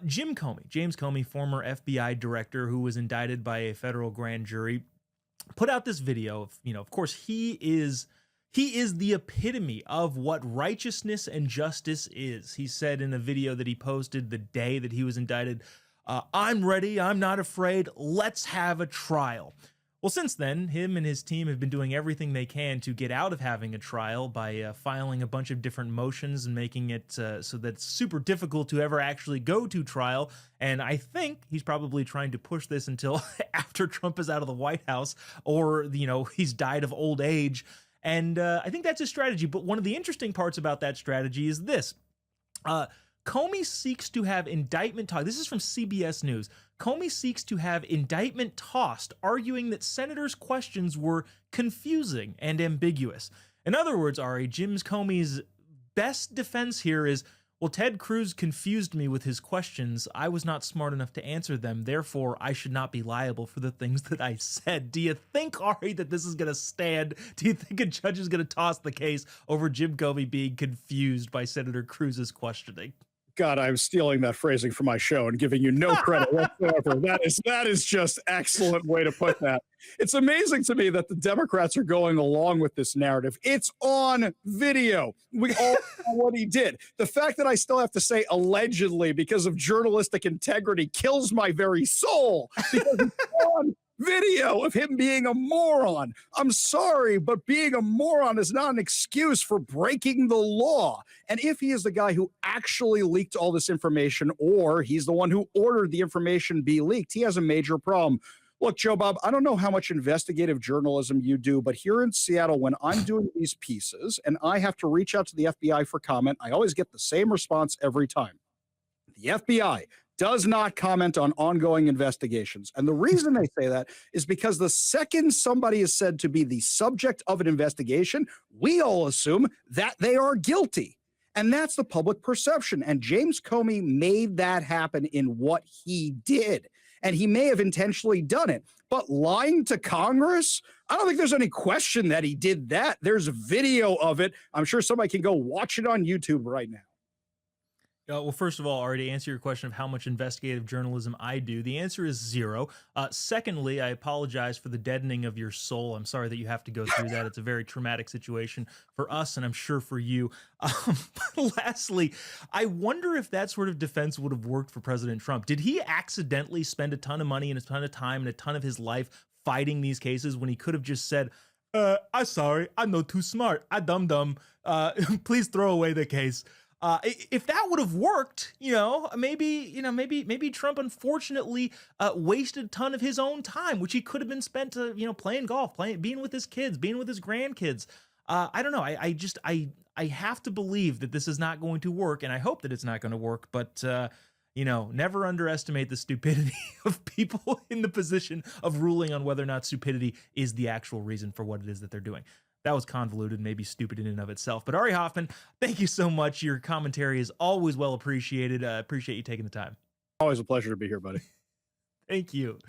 James Comey, former FBI director who was indicted by a federal grand jury, put out this video of, of course, he is the epitome of what righteousness and justice is. He said in a video that he posted the day that he was indicted, I'm ready, I'm not afraid, let's have a trial. Well, since then, him and his team have been doing everything they can to get out of having a trial by filing a bunch of different motions and making it so that it's super difficult to ever actually go to trial. And I think he's probably trying to push this until after Trump is out of the White House or, he's died of old age. And I think that's his strategy. But one of the interesting parts about that strategy is this. Comey seeks to have indictment tossed. This is from CBS News. Comey seeks to have indictment tossed, arguing that senators' questions were confusing and ambiguous. In other words, Ari, James Comey's best defense here is, well, Ted Cruz confused me with his questions. I was not smart enough to answer them. Therefore, I should not be liable for the things that I said. Do you think, Ari, that this is going to stand? Do you think a judge is going to toss the case over Jim Comey being confused by Senator Cruz's questioning? God, I'm stealing that phrasing from my show and giving you no credit whatsoever. That is just excellent way to put that. It's amazing to me that the Democrats are going along with this narrative. It's on video. We all know what he did. The fact that I still have to say allegedly because of journalistic integrity kills my very soul, because it's on video of him being a moron. I'm sorry, but being a moron is not an excuse for breaking the law. And if he is the guy who actually leaked all this information, or he's the one who ordered the information be leaked, he has a major problem. Look, Joe Bob, I don't know how much investigative journalism you do, but here in Seattle, when I'm doing these pieces and I have to reach out to the FBI for comment, I always get the same response every time. The FBI does not comment on ongoing investigations. And the reason they say that is because the second somebody is said to be the subject of an investigation, we all assume that they are guilty. And that's the public perception. And James Comey made that happen in what he did. And he may have intentionally done it. But lying to Congress, I don't think there's any question that he did that. There's a video of it. I'm sure somebody can go watch it on YouTube right now. Well, first of all, Ari, to answer your question of how much investigative journalism I do, the answer is zero. Secondly, I apologize for the deadening of your soul. I'm sorry that you have to go through that. It's a very traumatic situation for us, and I'm sure for you. Lastly, I wonder if that sort of defense would have worked for President Trump. Did he accidentally spend a ton of money and a ton of time and a ton of his life fighting these cases when he could have just said, I'm sorry, I'm no too smart, I dumb, please throw away the case? If that would have worked, maybe Trump unfortunately wasted a ton of his own time, which he could have been spent, playing golf, being with his kids, being with his grandkids. I don't know. I have to believe that this is not going to work, and I hope that it's not going to work. But never underestimate the stupidity of people in the position of ruling on whether or not stupidity is the actual reason for what it is that they're doing. That was convoluted, maybe stupid in and of itself. But Ari Hoffman, thank you so much. Your commentary is always well appreciated. Appreciate you taking the time. Always a pleasure to be here, buddy. Thank you.